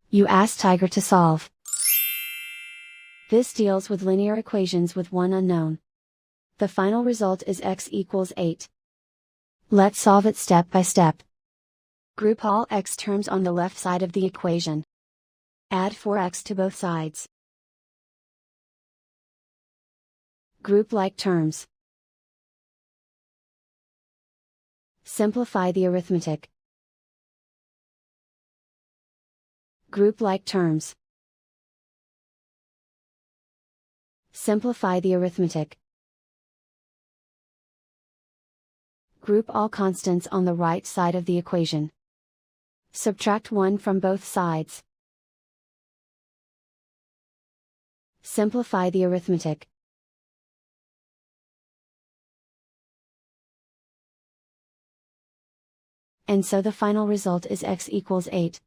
You ask Tiger to solve. This deals with linear equations with one unknown. The final result is x equals 8. Let's solve it step by step. Group all x terms on the left side of the equation. Add 4x to both sides. Group like terms. Simplify the arithmetic. Group like terms. Simplify the arithmetic. Group all constants on the right side of the equation. Subtract 1 from both sides. Simplify the arithmetic. And so the final result is x equals 8.